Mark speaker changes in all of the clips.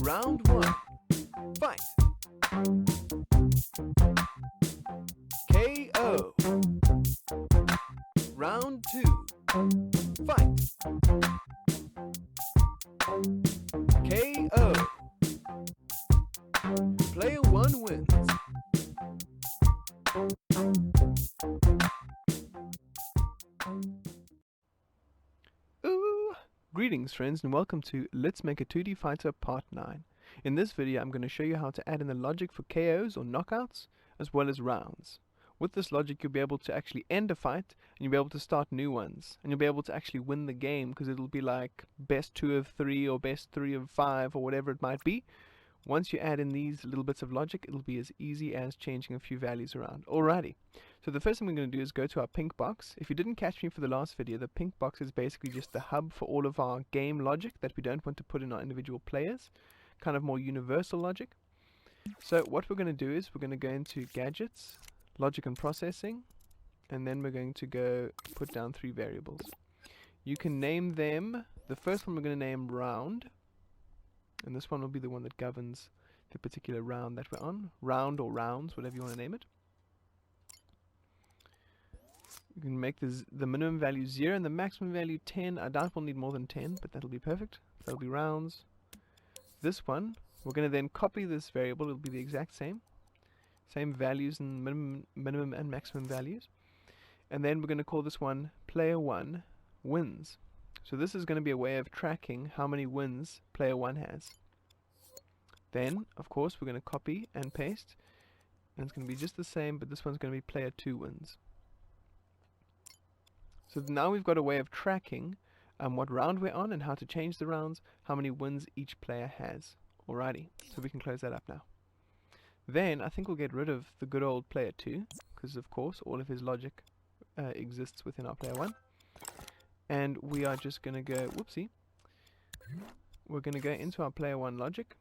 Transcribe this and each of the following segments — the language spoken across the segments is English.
Speaker 1: Round 1. Fight. KO. Round 2. Fight. KO. Player 1 wins. Ooh! Greetings friends and welcome to Let's Make a 2D Fighter Part 9. In this video I'm going to show you how to add in the logic for KOs or knockouts as well as rounds. With this logic you'll be able to actually end a fight and you'll be able to start new ones. And you'll be able to actually win the game because it'll be like best 2 of 3 or best 3 of 5 or whatever it might be. Once you add in these little bits of logic, it'll be as easy as changing a few values around. Alrighty, so the first thing we're going to do is go to our pink box. If you didn't catch me for the last video, the pink box is basically just the hub for all of our game logic that we don't want to put in our individual players. Kind of more universal logic. So what we're going to do is we're going to go into Gadgets, Logic and Processing, and then we're going to go put down 3 variables. You can name them, the first one we're going to name Round. And this one will be the one that governs the particular round that we're on. Round or rounds, whatever you want to name it. You can make the minimum value 0 and the maximum value 10. I doubt we'll need more than 10, but that'll be perfect. That'll be rounds. This one, we're going to then copy this variable. It'll be the exact same. Same values and minimum and maximum values. And then we're going to call this one Player 1 Wins. So this is going to be a way of tracking how many wins player 1 has. Then, of course, we're going to copy and paste. And it's going to be just the same, but this one's going to be player 2 wins. So now we've got a way of tracking what round we're on and how to change the rounds, how many wins each player has. Alrighty, so we can close that up now. Then, I think we'll get rid of the good old player 2, because of course all of his logic exists within our player 1. And we are just going to go, whoopsie, we're going to go into our player 1 logic.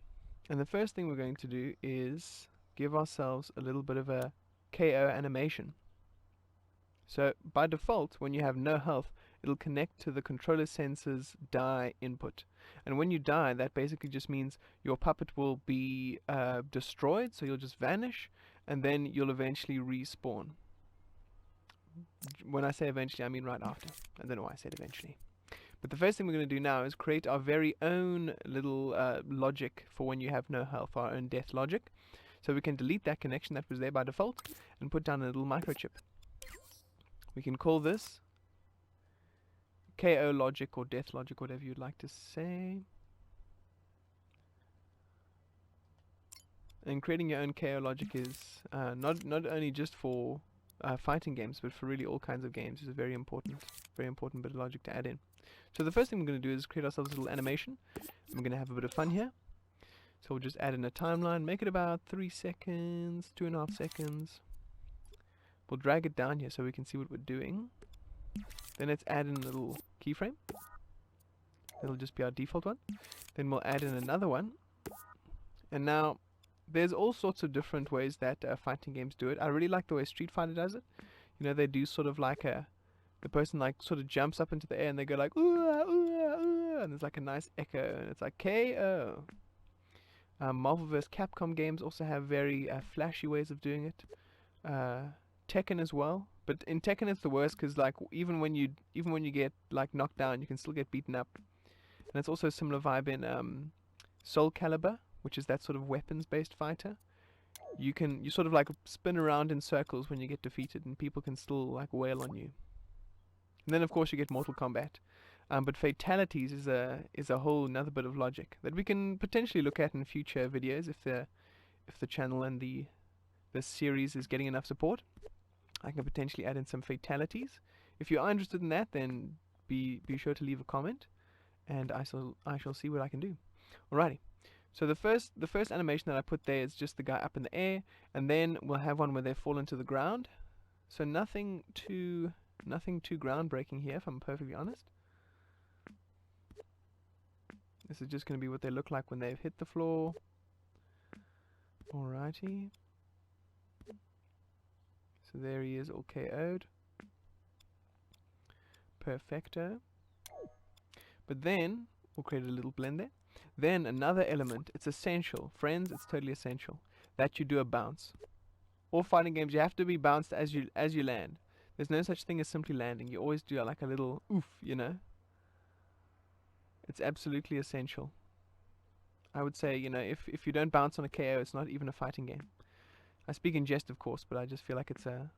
Speaker 1: And the first thing we're going to do is give ourselves a little bit of a KO animation. So by default, when you have no health, it'll connect to the controller sensor's die input. And when you die, that basically just means your puppet will be destroyed, so you'll just vanish, and then you'll eventually respawn. When I say eventually, I mean right after. I don't know why I said eventually. But the first thing we're going to do now is create our very own little logic for when you have no health, our own death logic. So we can delete that connection that was there by default and put down a little microchip. We can call this KO logic or death logic, whatever you'd like to say. And creating your own KO logic is not only just for fighting games, but for really all kinds of games is a very important bit of logic to add in. So the first thing we're going to do is create ourselves a little animation. We're going to have a bit of fun here. So we'll just add in a timeline, make it about 3 seconds, 2.5 seconds. We'll drag it down here so we can see what we're doing. Then let's add in a little keyframe. It'll just be our default one. Then we'll add in another one. And now there's all sorts of different ways that fighting games do it. I really like the way Street Fighter does it. You know, they do sort of like the person like sort of jumps up into the air and they go like ooh, ooh, ooh, and there's like a nice echo and it's like KO. Marvel vs. Capcom games also have very flashy ways of doing it. Tekken as well, but in Tekken it's the worst because like even when you get like knocked down, you can still get beaten up. And it's also a similar vibe in Soul Calibur, which is that sort of weapons-based fighter. You sort of like spin around in circles when you get defeated, and people can still like wail on you. And then of course you get Mortal Kombat. But fatalities is a whole another bit of logic that we can potentially look at in future videos if the channel and the series is getting enough support. I can potentially add in some fatalities. If you are interested in that, then be sure to leave a comment, and I shall see what I can do. Alrighty. So the first animation that I put there is just the guy up in the air, and then we'll have one where they fall into the ground. So nothing too groundbreaking here, if I'm perfectly honest. This is just going to be what they look like when they've hit the floor. Alrighty. So there he is, all KO'd. Perfecto. But then we'll create a little blend there. Then another element, it's essential. Friends, it's totally essential that you do a bounce. All fighting games, you have to be bounced as you land. There's no such thing as simply landing. You always do like a little oof, you know. It's absolutely essential. I would say, you know, if you don't bounce on a KO, it's not even a fighting game. I speak in jest, of course, but I just feel like it's a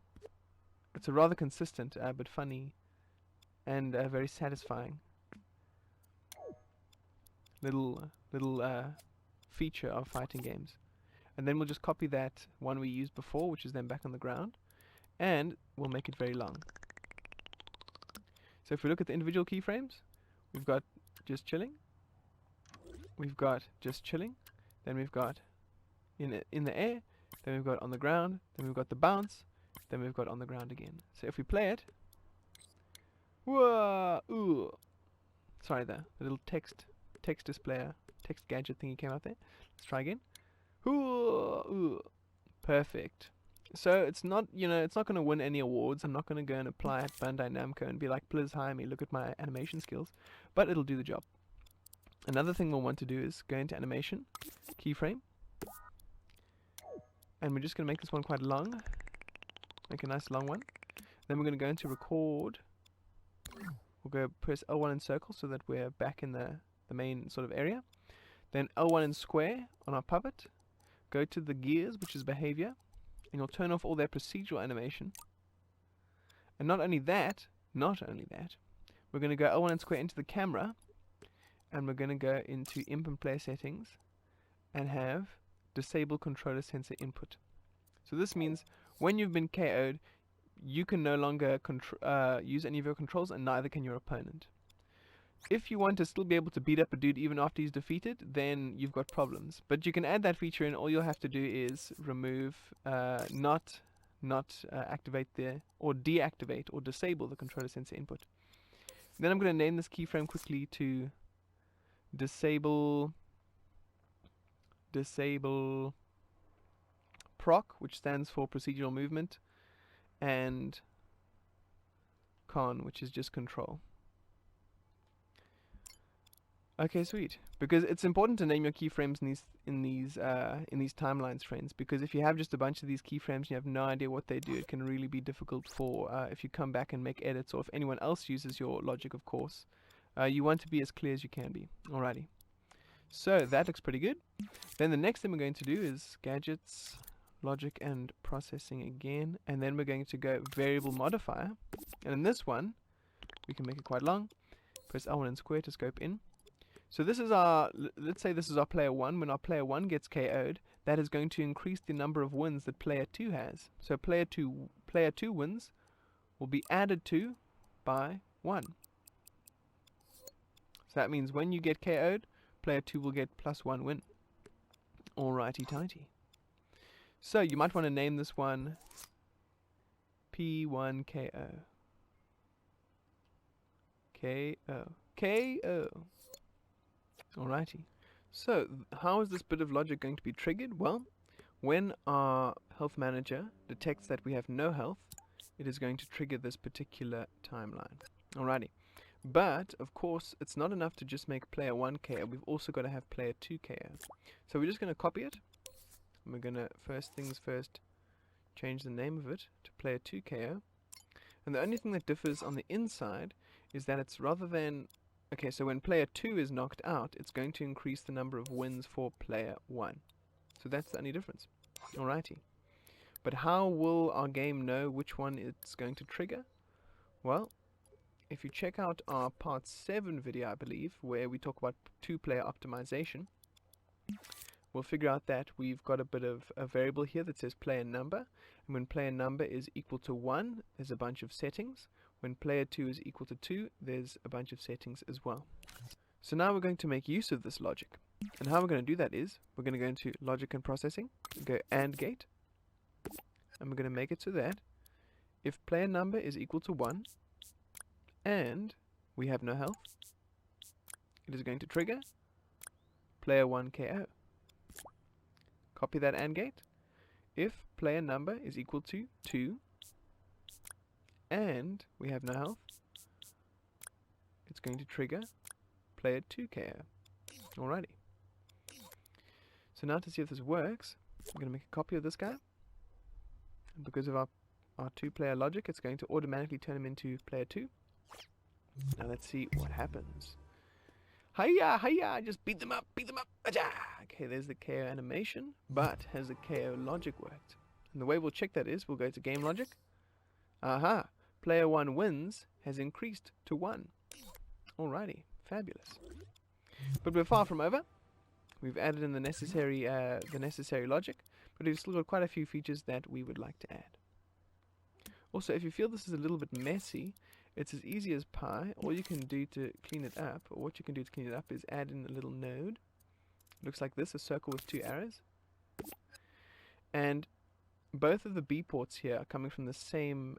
Speaker 1: rather consistent but funny and very satisfying little feature of fighting games. And then we'll just copy that one we used before, which is then back on the ground, and we'll make it very long. So if we look at the individual keyframes, we've got just chilling, we've got just chilling, then we've got in the air, then we've got on the ground, then we've got the bounce, then we've got on the ground again. So if we play it, whoa, ooh, sorry, the little text displayer, text gadget thingy came out there. Let's try again. Ooh, perfect. So it's not, you know, it's not going to win any awards. I'm not going to go and apply at Bandai Namco and be like, please hire me, look at my animation skills. But it'll do the job. Another thing we'll want to do is go into animation, keyframe. And we're just going to make this one quite long. Make a nice long one. Then we're going to go into record. We'll go press L1 in circle so that we're back in the main sort of area. Then L1 in square on our puppet. Go to the gears, which is behavior. And you'll turn off all their procedural animation. And not only that, we're going to go L1 and square into the camera, and we're going to go into imp and player settings and have disable controller sensor input. So this means when you've been KO'd, you can no longer use any of your controls, and neither can your opponent. If you want to still be able to beat up a dude even after he's defeated, then you've got problems. But you can add that feature in. All you'll have to do is remove, not activate or deactivate or disable the controller sensor input. Then I'm going to name this keyframe quickly to disable proc, which stands for procedural movement, and con, which is just control. Okay, sweet. Because it's important to name your keyframes in these timelines, friends. Because if you have just a bunch of these keyframes and you have no idea what they do, it can really be difficult for if you come back and make edits, or if anyone else uses your logic, of course. You want to be as clear as you can be. Alrighty. So that looks pretty good. Then the next thing we're going to do is gadgets, logic, and processing again. And then we're going to go variable modifier. And in this one, we can make it quite long. Press L1 and square to scope in. So this is our, let's say this is our player 1. When our player 1 gets KO'd, that is going to increase the number of wins that player 2 has. So player 2 wins will be added to by 1. So that means when you get KO'd, player 2 will get +1 win. Alrighty tighty. So you might want to name this one P1KO. KO. Alrighty. So how is this bit of logic going to be triggered? Well, when our health manager detects that we have no health, it is going to trigger this particular timeline. Alrighty. But, of course, it's not enough to just make player 1 KO. We've also got to have player 2 KO. So we're just going to copy it. And we're going to, first things first, change the name of it to player 2 KO. And the only thing that differs on the inside is that it's rather than... Okay, so when player 2 is knocked out, it's going to increase the number of wins for player 1. So that's the only difference. Alrighty. But how will our game know which one it's going to trigger? Well, if you check out our part 7 video, I believe, where we talk about 2-player optimization, we'll figure out that we've got a bit of a variable here that says player number. And when player number is equal to 1, there's a bunch of settings. When player 2 is equal to 2, there's a bunch of settings as well. So now we're going to make use of this logic. And how we're going to do that is, we're going to go into logic and processing, go AND gate, and we're going to make it so that if player number is equal to 1, and we have no health, it is going to trigger player 1 KO. Copy that AND gate. If player number is equal to 2, and we have no health, it's going to trigger player 2 KO. Alrighty. So now to see if this works, I'm going to make a copy of this guy. And because of our 2-player logic, it's going to automatically turn him into player 2. Now let's see what happens. Hiya, hiya, just beat them up, aja! Okay, there's the KO animation, but has the KO logic worked? And the way we'll check that is, we'll go to game logic. Aha, player 1 wins has increased to 1. Alrighty, fabulous. But we're far from over. We've added in the necessary logic, but we've still got quite a few features that we would like to add. Also, if you feel this is a little bit messy, it's as easy as pie. All you can do to clean it up, or what you can do to clean it up, is add in a little node. It looks like this, a circle with 2 arrows. And both of the B ports here are coming from the same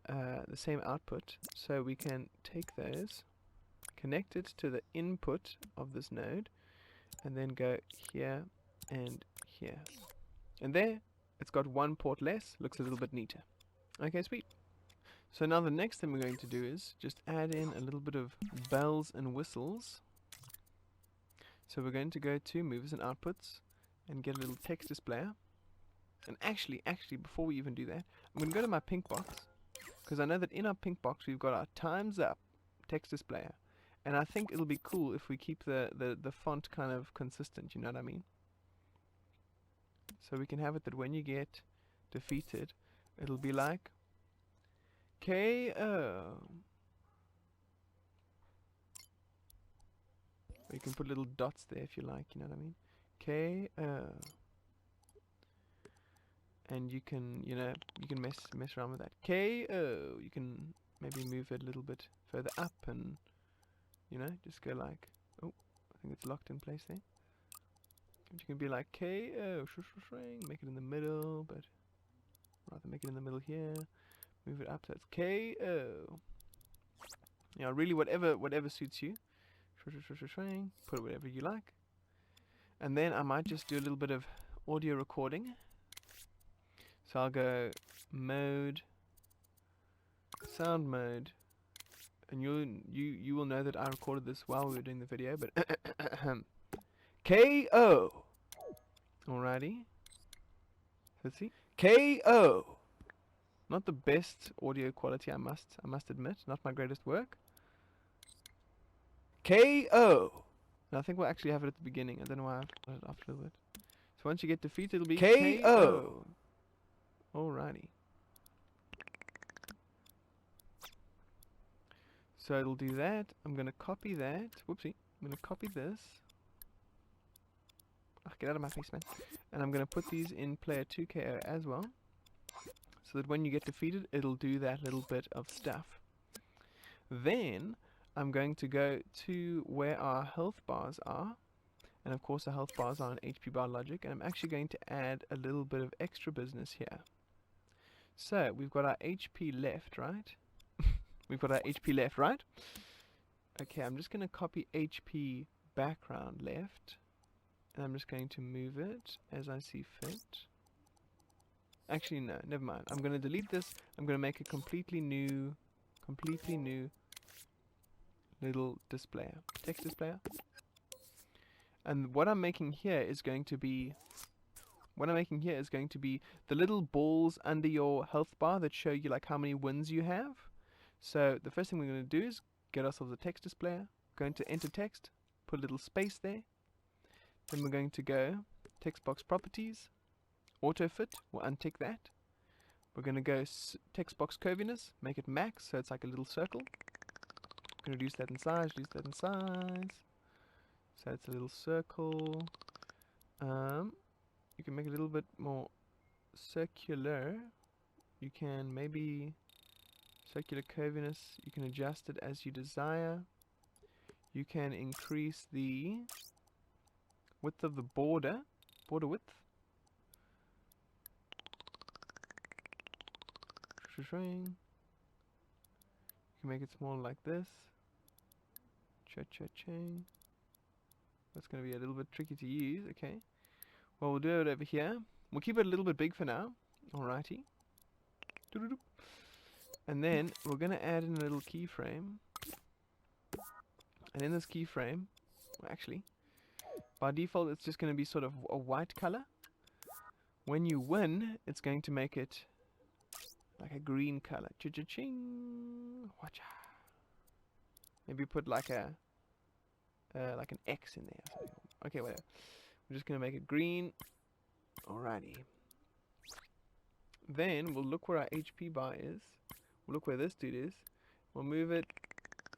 Speaker 1: output, so we can take those, connect it to the input of this node, and then go here and here. And there, it's got 1 port less, looks a little bit neater. Okay, sweet. So now the next thing we're going to do is just add in a little bit of bells and whistles. So we're going to go to movers and outputs and get a little text displayer. And actually, before we even do that, I'm going to go to my pink box, because I know that in our pink box we've got our times up text displayer. And I think it'll be cool if we keep the font kind of consistent, you know what I mean? So we can have it that when you get defeated, it'll be like KO. Or you can put little dots there if you like, you know what I mean? KO. And you can, you know, you can mess around with that. KO. You can maybe move it a little bit further up and, you know, just go like, oh, I think it's locked in place there. You can be like KO, make it in the middle, but rather make it in the middle here. Move it up so it's KO. Yeah, really whatever suits you. Put it whatever you like. And then I might just do a little bit of audio recording. So I'll go mode, sound mode, and you will know that I recorded this while we were doing the video, but KO. Alrighty. Let's see. KO. Not the best audio quality, I must admit. Not my greatest work. KO. And I think we'll actually have it at the beginning. I don't know why I've put it after a little bit. So once you get defeated, it'll be KO. Alrighty. So it'll do that. I'm going to copy that. Whoopsie. I'm going to copy this. Oh, get out of my face, man. And I'm going to put these in player 2 KO as well. So that when you get defeated, it'll do that little bit of stuff. Then I'm going to go to where our health bars are. And of course our health bars are on HP bar logic. And I'm actually going to add a little bit of extra business here. So we've got our HP left, right? We've got our HP left, right? Okay, I'm just going to copy HP background left. And I'm just going to move it as I see fit. Actually, no, never mind. I'm going to delete this. I'm going to make a completely new little displayer, text displayer. And what I'm making here is going to be the little balls under your health bar that show you like how many wins you have. So the first thing we're going to do is get ourselves a text displayer. Go into enter text, put a little space there. Then we're going to go text box properties, auto fit, we'll untick that. We're going to go text box curviness, make it max so it's like a little circle. Going to reduce that in size, so it's a little circle. You can make it a little bit more circular. You can maybe circular curviness, you can adjust it as you desire. You can increase the width of the border width. You can make it smaller like this. Cha-cha-ching. That's going to be a little bit tricky to use, okay. Well, we'll do it over here. We'll keep it a little bit big for now. Alrighty. And then we're going to add in a little keyframe. And in this keyframe, well, actually, By default, it's just going to be sort of a white color. When you win, it's going to make it like a green color. Cha-cha-ching! Watcha! Maybe put like a like an X in there or something. Okay, whatever. We're just going to make it green. Alrighty. Then we'll look where our HP bar is. We'll look where this dude is. We'll move it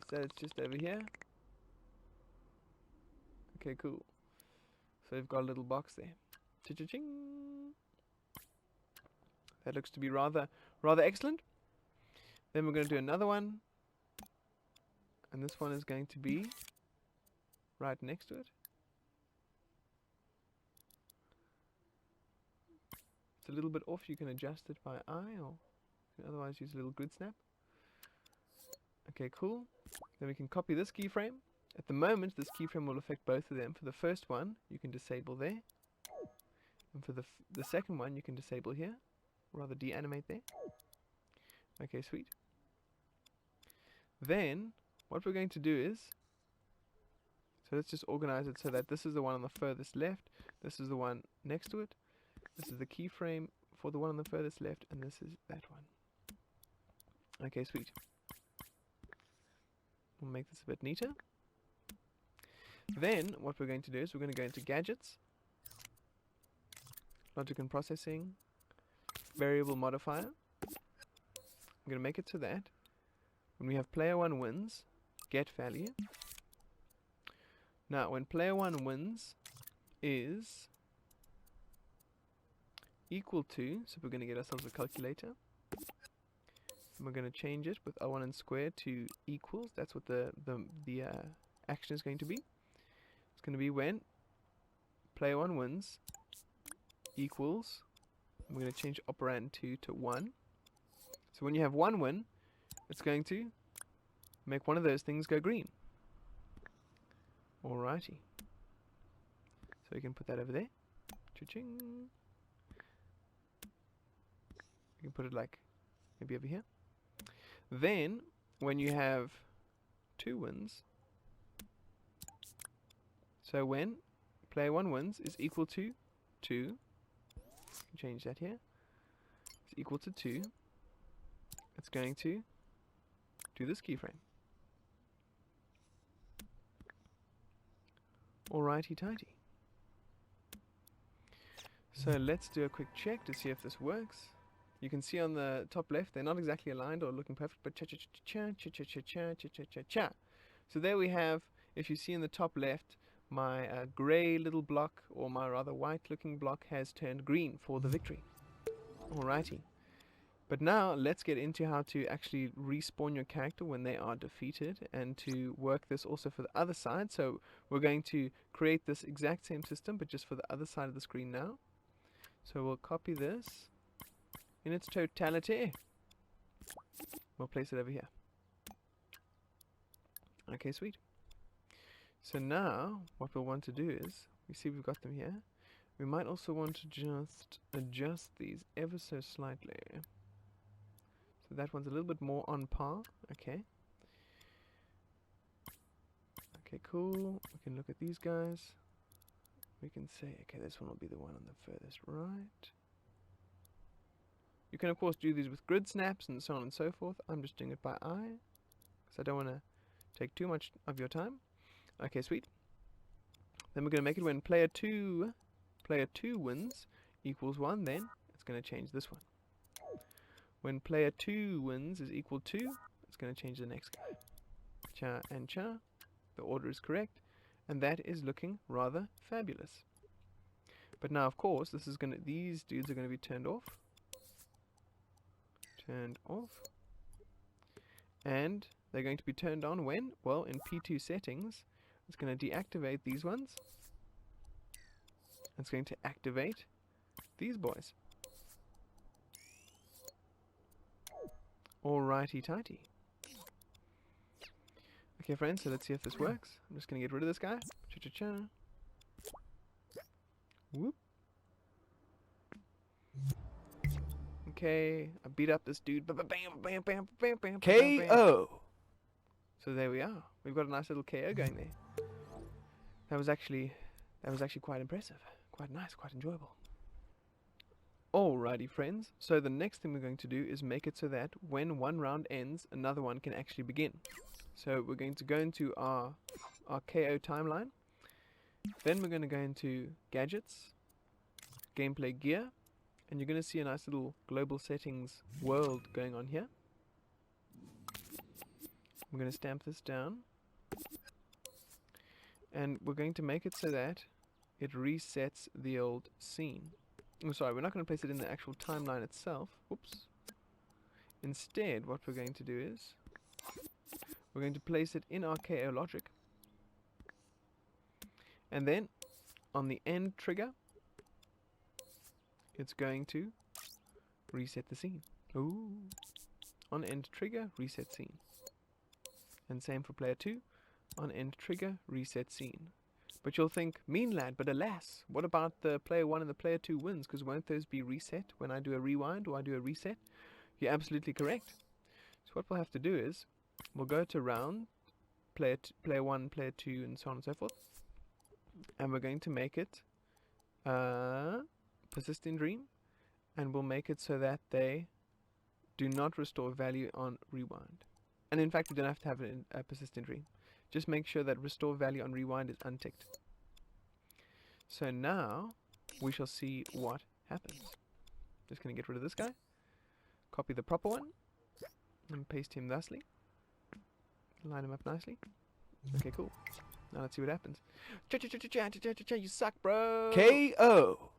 Speaker 1: so it's just over here. Okay, cool. So we've got a little box there. Cha-cha-ching! That looks to be rather excellent. Then we're going to do another one. And this one is going to be right next to it. It's a little bit off. You can adjust it by eye, or you can otherwise use a little grid snap. Okay, cool. Then we can copy this keyframe. At the moment, this keyframe will affect both of them. For the first one, you can disable there. And for the second one, you can disable here. Or rather, deanimate there. Okay, sweet. Then, what we're going to do is, so let's just organize it so that this is the one on the furthest left, this is the one next to it, this is the keyframe for the one on the furthest left, and this is that one. Okay, sweet. We'll make this a bit neater. Then, what we're going to do is we're going to go into Gadgets, Logic and Processing, Variable Modifier. I'm going to make it so that when we have player 1 wins, get value. Now, when player 1 wins is equal to, so we're going to get ourselves a calculator. And we're going to change it with O1 and square to equals. That's what the action is going to be. It's going to be when player 1 wins equals, we're going to change operand 2 to 1. So when you have 1 win, it's going to make one of those things go green. Alrighty. So we can put that over there. Cha-ching. We can put it like maybe over here. Then when you have 2 wins, so when player 1 wins is equal to 2, change that here, it's equal to 2, it's going to do this keyframe. Alrighty tighty. So let's do a quick check to see if this works. You can see on the top left they're not exactly aligned or looking perfect, but cha-cha-cha-cha-cha-cha-cha-cha-cha-cha. So there we have, if you see in the top left, my grey little block, or my rather white looking block, has turned green for the victory. Alrighty. But now let's get into how to actually respawn your character when they are defeated, and to work this also for the other side. So we're going to create this exact same system, but just for the other side of the screen now. So we'll copy this in its totality. We'll place it over here. Okay, sweet. So now what we'll want to do is, we see we've got them here. We might also want to just adjust these ever so slightly. So that one's a little bit more on par. Okay. Okay, cool. We can look at these guys. We can say, okay, this one will be the one on the furthest right. You can of course do these with grid snaps and so on and so forth. I'm just doing it by eye, because I don't want to take too much of your time. Okay, sweet. Then we're going to make it when player 2 wins equals 1, then it's going to change this one. When player 2 wins is equal to, it's going to change the next guy. Cha and cha. The order is correct, and that is looking rather fabulous. But now, of course, this is going to, these dudes are going to be turned off. Turned off. And they're going to be turned on when? Well, in P2 settings, it's going to deactivate these ones. It's going to activate these boys. Alrighty tighty. Okay, friends, so let's see if this works. I'm just going to get rid of this guy. Cha-cha-cha. Whoop. Okay, I beat up this dude. Bam, bam, bam, bam, bam, KO! So there we are. We've got a nice little KO going there. That was actually That was actually quite impressive. Quite nice, quite enjoyable. Alrighty friends, so the next thing we're going to do is make it so that when one round ends, another one can actually begin. So we're going to go into our KO timeline, then we're going to go into gadgets, gameplay gear, and you're going to see a nice little global settings world going on here. I'm going to stamp this down, and we're going to make it so that it resets the old scene. Oh, sorry, we're not going to place it in the actual timeline itself. Whoops. Instead, what we're going to do is we're going to place it in our KO logic, and then on the end trigger, it's going to reset the scene. Ooh. On end trigger, reset scene. And same for player 2. On end trigger, reset scene. But you'll think, mean lad, but alas, what about the player 1 and the player 2 wins? Because won't those be reset when I do a rewind or I do a reset? You're absolutely correct. So what we'll have to do is, we'll go to round, player 1, player 2, and so on and so forth. And we're going to make it persist in dream. And we'll make it so that they do not restore value on rewind. And in fact, we don't have to have it in a persistent dream. Just make sure that restore value on rewind is unticked. So now we shall see what happens. Just going to get rid of this guy. Copy the proper one. And paste him thusly. Line him up nicely. Okay, cool. Now let's see what happens. You suck, bro! KO!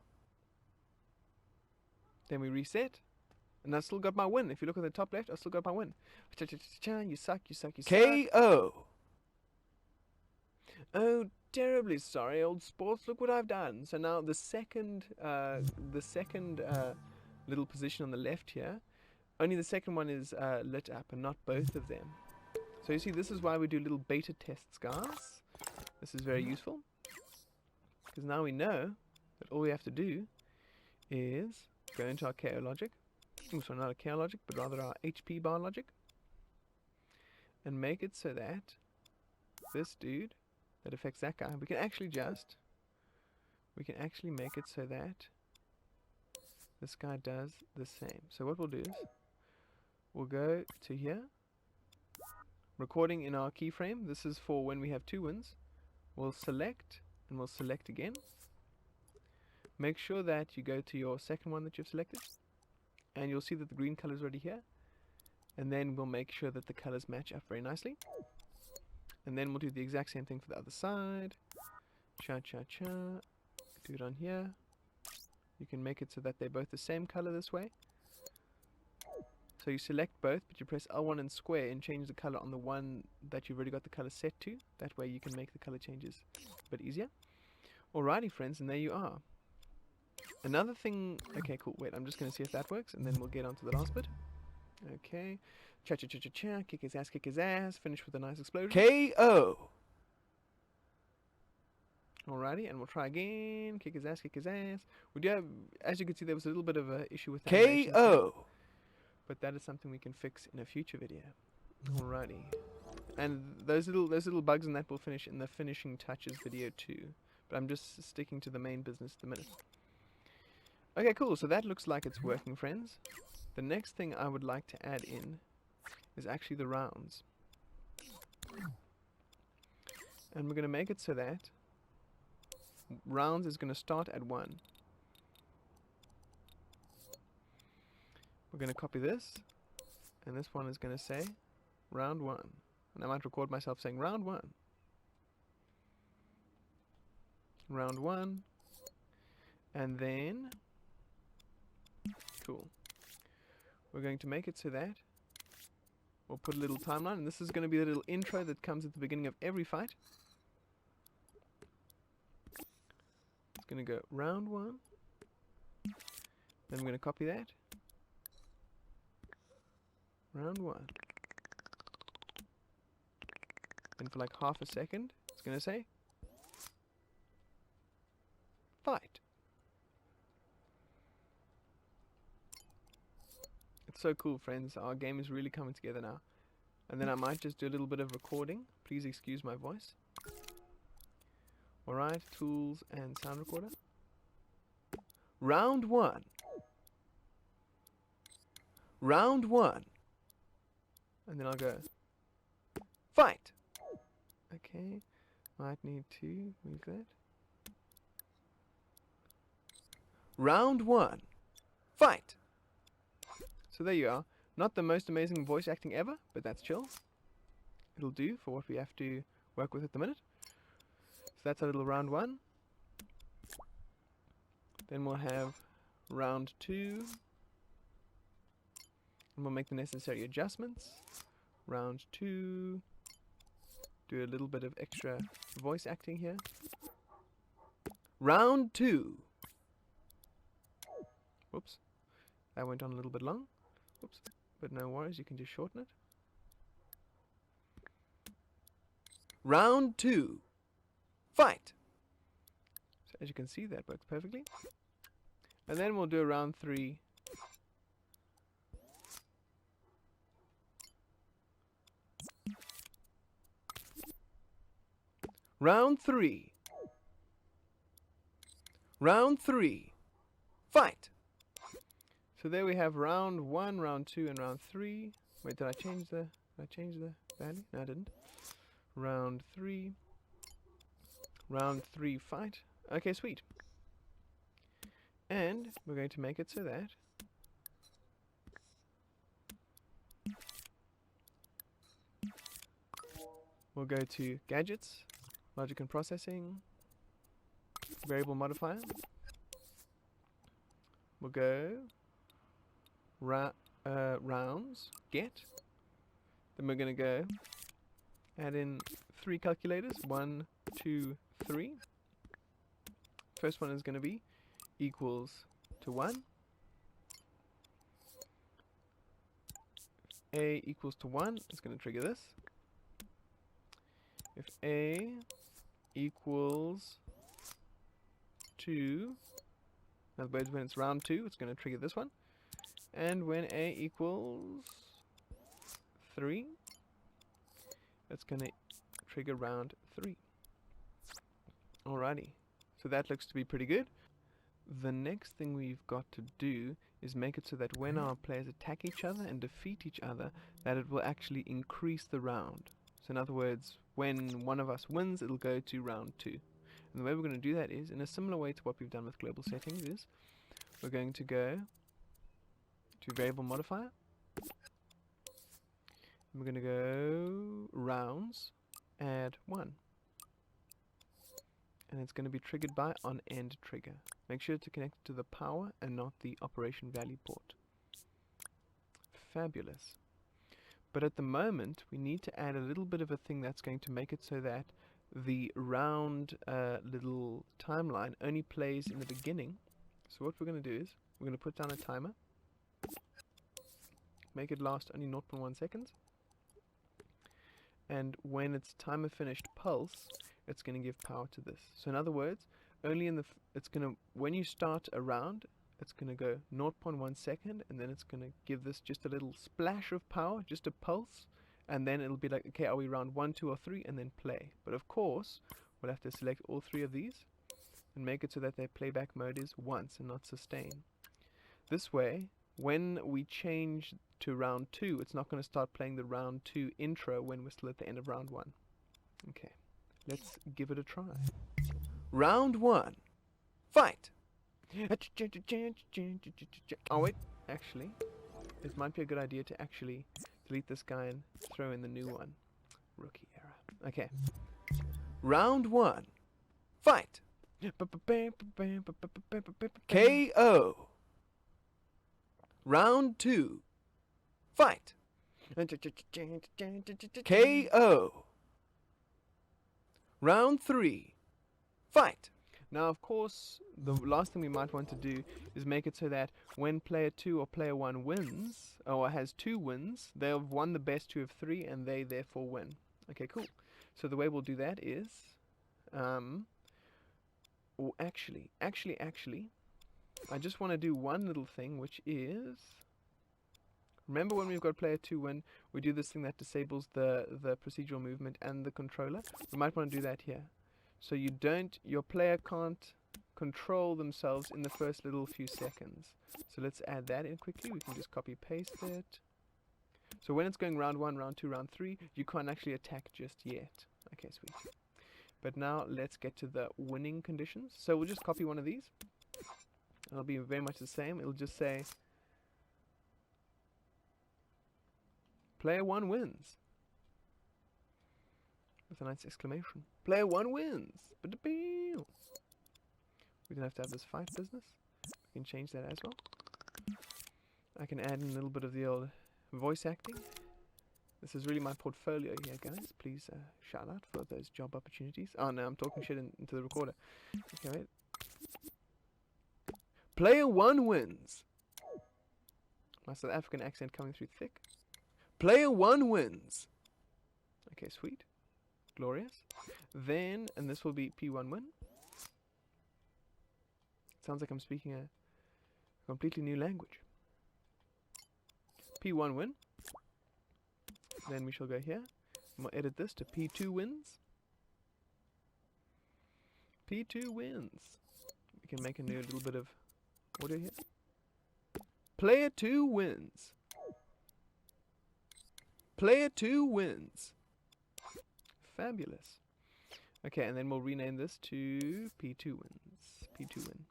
Speaker 1: Then we reset. And I still got my win. If you look at the top left, I still got my win. You suck, you suck, you suck. KO! Oh, terribly sorry, old sports. Look what I've done. So now the second little position on the left here, only the second one is lit up and not both of them. So you see, this is why we do little beta tests, guys. This is very useful. Because now we know that all we have to do is go into our KO logic. So not a KO logic, but rather our HP bar logic. And make it so that this dude that affects that guy, we can actually make it so that this guy does the same. So what we'll do is we'll go to here, recording in our keyframe. This is for when we have 2 wins. We'll select and we'll select again. Make sure that you go to your second one that you've selected, and you'll see that the green color is already here. And then we'll make sure that the colors match up very nicely. And then we'll do the exact same thing for the other side. Cha-cha-cha. Do it on here. You can make it so that they're both the same color this way. So you select both, but you press L1 and square and change the color on the one that you've already got the color set to. That way you can make the color changes a bit easier. Alrighty friends, and there you are. Another thing... Okay, cool. Wait, I'm just going to see if that works, and then we'll get on to the last bit. Okay. Cha-cha-cha-cha-cha. Kick his ass, kick his ass. Finish with a nice explosion. KO! Alrighty, and we'll try again. Kick his ass, kick his ass. We do have... As you can see, there was a little bit of an issue with animations there, but that is something we can fix in a future video. Alrighty. And those little bugs and that will finish in the finishing touches video too. But I'm just sticking to the main business at the minute. Okay, cool. So that looks like it's working, friends. The next thing I would like to add in is actually the rounds. And we're going to make it so that rounds is going to start at 1. We're going to copy this, and this one is going to say round 1. And I might record myself saying round 1. Round 1. And then, cool. We're going to make it so that we'll put a little timeline, and this is going to be the little intro that comes at the beginning of every fight. It's going to go round 1. Then we're going to copy that. Round 1. And for like half a second, it's going to say fight. It's so cool, friends. Our game is really coming together now. And then I might just do a little bit of recording. Please excuse my voice. Alright, tools and sound recorder. Round 1. Round 1. And then I'll go, fight! Okay, might need to move that. Round 1. Fight! So there you are. Not the most amazing voice acting ever, but that's chill. It'll do for what we have to work with at the minute. So that's our little round 1. Then we'll have round 2. And we'll make the necessary adjustments. Round 2. Do a little bit of extra voice acting here. Round 2. Whoops. That went on a little bit long. Whoops. But no worries, you can just shorten it. Round 2. Fight! So as you can see, that works perfectly. And then we'll do a round 3. Round 3. Round 3. Fight! So there we have round 1, round 2, and round 3. Wait, did I change the value? No, I didn't. Round 3. Round 3 fight. Okay, sweet. And we're going to make it so that we'll go to gadgets, logic and processing, variable modifier. We'll go rounds, get. Then we're going to go add in 3 calculators, 1, 2, 3. First one is going to be equals to 1. A equals to 1, it's going to trigger this. If A equals to, in other words, when it's round 2, it's going to trigger this one. And when A equals 3, it's going to trigger round 3. Alrighty, so that looks to be pretty good. The next thing we've got to do is make it so that when our players attack each other and defeat each other, that it will actually increase the round. So in other words, when one of us wins, it'll go to round 2. And the way we're going to do that is, in a similar way to what we've done with global settings, is we're going to go to variable modifier. And we're going to go rounds, add 1. And it's going to be triggered by on-end trigger. Make sure to connect it to the power and not the operation value port. Fabulous. But at the moment, we need to add a little bit of a thing that's going to make it so that the round little timeline only plays in the beginning. So what we're going to do is, we're going to put down a timer. Make it last only 0.1 seconds. And when it's timer finished pulse, it's going to give power to this. So in other words, only in the it's going to, when you start a round, it's going to go 0.1 second, and then it's going to give this just a little splash of power, just a pulse, and then it'll be like, okay, are we round 1, 2, or 3, and then play. But of course, we'll have to select all 3 of these and make it so that their playback mode is once and not sustain. This way, when we change to round 2, it's not going to start playing the round 2 intro when we're still at the end of round 1. Okay, let's give it a try. Round 1. Fight! Oh wait, actually, it might be a good idea to actually delete this guy and throw in the new one. Rookie error. Okay. Round 1. Fight! KO! Round 2. Fight! KO! Round 3. Fight! Now, of course, the last thing we might want to do is make it so that when player 2 or player 1 wins, or has 2 wins, they'll have won the best 2 of 3, and they therefore win. Okay, cool. So the way we'll do that is, actually, I just want to do one little thing, which is, remember when we've got player 2 win, we do this thing that disables the procedural movement and the controller? We might want to do that here. So your player can't control themselves in the first little few seconds. So let's add that in quickly. We can just copy paste it. So when it's going round 1, round 2, round 3, you can't actually attack just yet. Okay, sweet. But now let's get to the winning conditions. So we'll just copy one of these. It'll be very much the same. It'll just say player 1 wins. With a nice exclamation. Player 1 wins. We don't have to have this fight business. We can change that as well. I can add in a little bit of the old voice acting. This is really my portfolio here, guys. Please shout out for those job opportunities. Oh no, I'm talking shit into the recorder. Okay, wait. Player 1 wins. My South African accent coming through thick. Player 1 wins. Okay, sweet. Glorious. Then, and this will be P1 win. Sounds like I'm speaking a completely new language. P1 win. Then we shall go here. And we'll edit this to P2 wins. P2 wins. We can make a new little bit of audio here. Player 2 wins. Player 2 wins. Fabulous. Okay, and then we'll rename this to P2 wins. P2 win.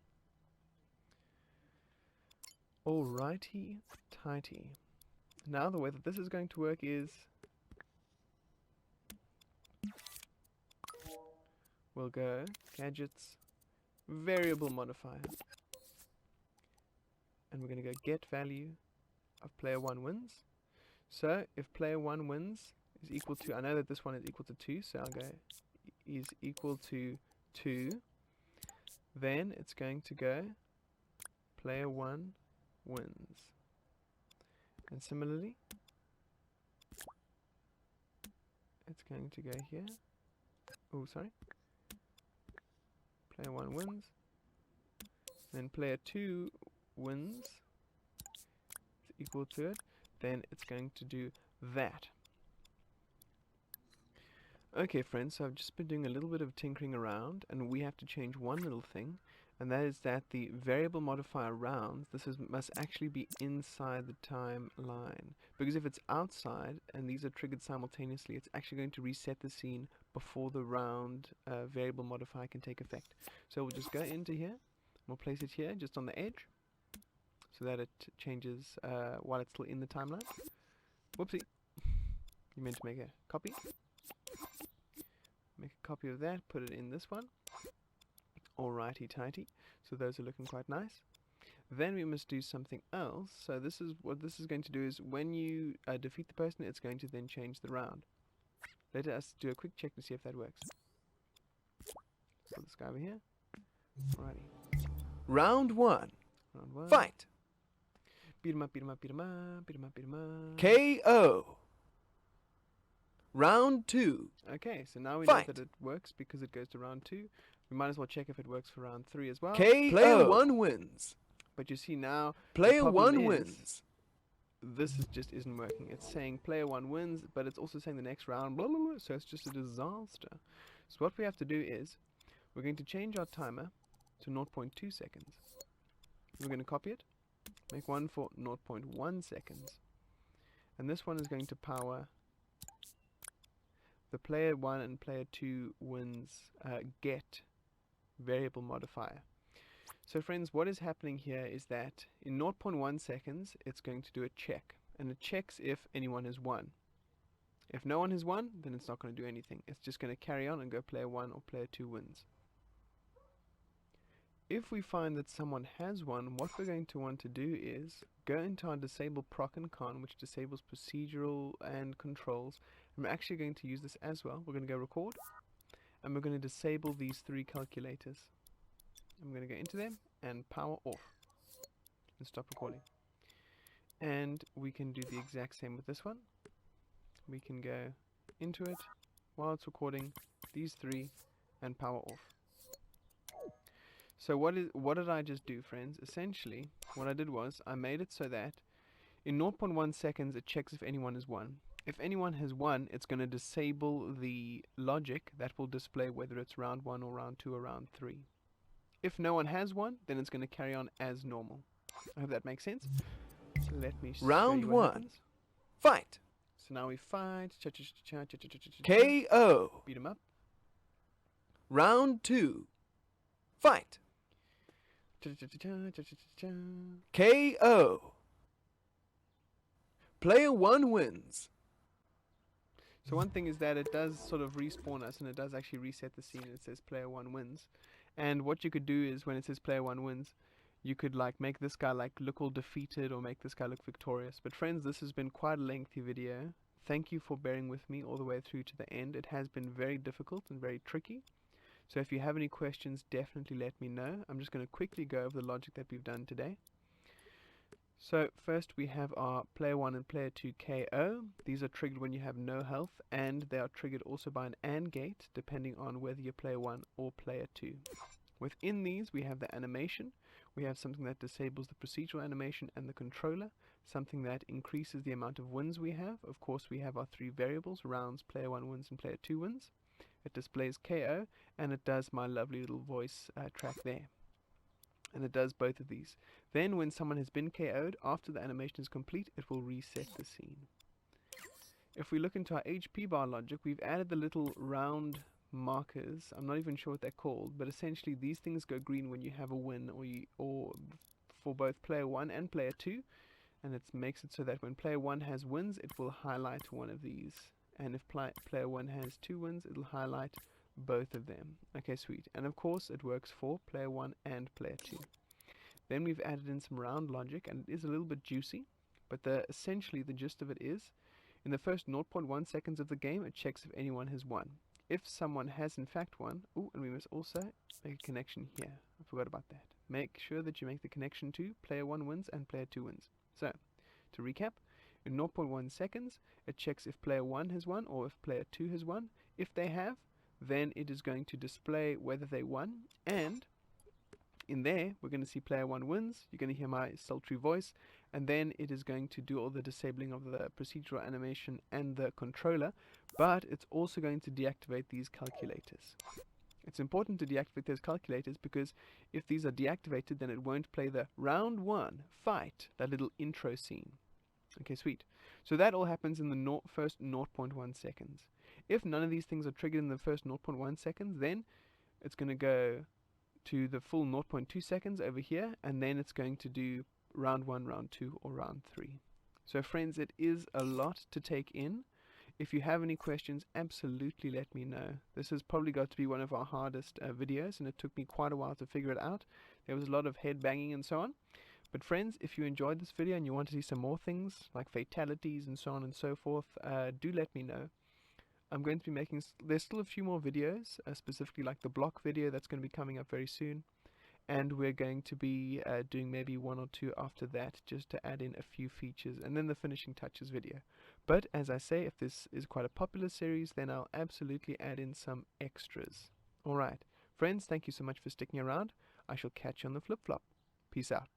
Speaker 1: Alrighty, tighty. Now the way that this is going to work is we'll go gadgets, variable modifier, and we're going to go get value of player 1 wins. So if player 1 wins is equal to, I know that this one is equal to 2, so I'll go is equal to 2, then it's going to go player 1 wins. And similarly, it's going to go here. Oh, sorry. Player 1 wins. Then player 2 wins is equal to it. Then it's going to do that. Okay, friends, so I've just been doing a little bit of tinkering around, and we have to change one little thing. And that is that the variable modifier rounds, must actually be inside the timeline. Because if it's outside, and these are triggered simultaneously, it's actually going to reset the scene before the round variable modifier can take effect. So we'll just go into here, and we'll place it here, just on the edge, so that it changes while it's still in the timeline. Whoopsie. You meant to make a copy. Make a copy of that, put it in this one. Alrighty tighty, so those are looking quite nice. Then we must do something else. So this is what this is going to do is when you defeat the person, it's going to then change the round. Let us do a quick check to see if that works. Put this guy over here. Alrighty. Round 1. Round 1. Fight! Beat him up, beat him up, beat him up, beat him up, beat him up. KO! Round 2. Okay, so now we know that it works because it goes to round 2. We might as well check if it works for round 3 as well. KO. Player 1 wins. But you see now, player 1 wins. This just isn't working. It's saying player 1 wins, but it's also saying the next round, blah, blah, blah. So it's just a disaster. So what we have to do is, we're going to change our timer to 0.2 seconds. We're going to copy it, make one for 0.1 seconds. And this one is going to power the player 1 and player 2 wins get variable modifier. So friends, what is happening here is that in 0.1 seconds it's going to do a check, and it checks if anyone has won. If no one has won, then it's not going to do anything. It's just going to carry on and go player 1 or player 2 wins. If we find that someone has won, what we're going to want to do is go into our disable proc and con, which disables procedural and controls. And we're actually going to use this as well. We're going to go record, and we're going to disable these 3 calculators. I'm going to go into them and power off and stop recording. And we can do the exact same with this one. We can go into it while it's recording, these 3, and power off. So what did I just do, friends? Essentially, what I did was I made it so that in 0.1 seconds it checks if anyone has won. If anyone has 1, it's going to disable the logic that will display whether it's round 1 or round 2 or round 3. If no one has 1, then it's going to carry on as normal. I hope that makes sense. So let me show
Speaker 2: Round
Speaker 1: you what
Speaker 2: 1.
Speaker 1: happens.
Speaker 2: Fight.
Speaker 1: So now we fight.
Speaker 2: KO.
Speaker 1: Beat him up.
Speaker 2: Round 2. Fight. KO. Player 1 wins.
Speaker 1: So one thing is that it does sort of respawn us, and it does actually reset the scene, and it says player 1 wins. And what you could do is, when it says player 1 wins, you could like make this guy like look all defeated or make this guy look victorious. But friends, this has been quite a lengthy video. Thank you for bearing with me all the way through to the end. It has been very difficult and very tricky. So if you have any questions, definitely let me know. I'm just going to quickly go over the logic that we've done today. So first we have our player 1 and player 2 KO. These are triggered when you have no health, and they are triggered also by an AND gate, depending on whether you're player 1 or player 2. Within these we have the animation. We have something that disables the procedural animation and the controller, something that increases the amount of wins we have. Of course, we have our 3 variables: rounds, player 1 wins, and player 2 wins. It displays KO, and it does my lovely little voice track there. And it does both of these. Then when someone has been KO'd, after the animation is complete, it will reset the scene. If we look into our HP bar logic, we've added the little round markers. I'm not even sure what they're called, but essentially these things go green when you have a win, or for both player 1 and player 2, and it makes it so that when player 1 has wins, it will highlight one of these, and if player 1 has 2 wins, it'll highlight both of them. Okay, sweet. And of course it works for player 1 and player 2. Then we've added in some round logic, and it is a little bit juicy, but essentially the gist of it is, in the first 0.1 seconds of the game, it checks if anyone has won. If someone has in fact won, and we must also make a connection here. I forgot about that. Make sure that you make the connection to player 1 wins and player 2 wins. So, to recap, in 0.1 seconds, it checks if player 1 has won or if player 2 has won. If they have, then it is going to display whether they won, and in there we're going to see player 1 wins. You're going to hear my sultry voice, and then it is going to do all the disabling of the procedural animation and the controller, but it's also going to deactivate these calculators. It's important to deactivate those calculators because if these are deactivated, then it won't play the round 1 fight, that little intro scene. Okay, sweet. So that all happens in the first 0.1 seconds. If none of these things are triggered in the first 0.1 seconds, then it's going to go to the full 0.2 seconds over here, and then it's going to do round 1, round 2, or round 3. So friends, it is a lot to take in. If you have any questions, absolutely let me know. This has probably got to be one of our hardest videos, and it took me quite a while to figure it out. There was a lot of head banging and so on. But friends, if you enjoyed this video and you want to see some more things like fatalities and so on and so forth, do let me know. I'm going to be making, there's still a few more videos, specifically like the block video that's going to be coming up very soon. And we're going to be doing maybe 1 or 2 after that, just to add in a few features, and then the finishing touches video. But as I say, if this is quite a popular series, then I'll absolutely add in some extras. Alright, friends, thank you so much for sticking around. I shall catch you on the flip-flop. Peace out.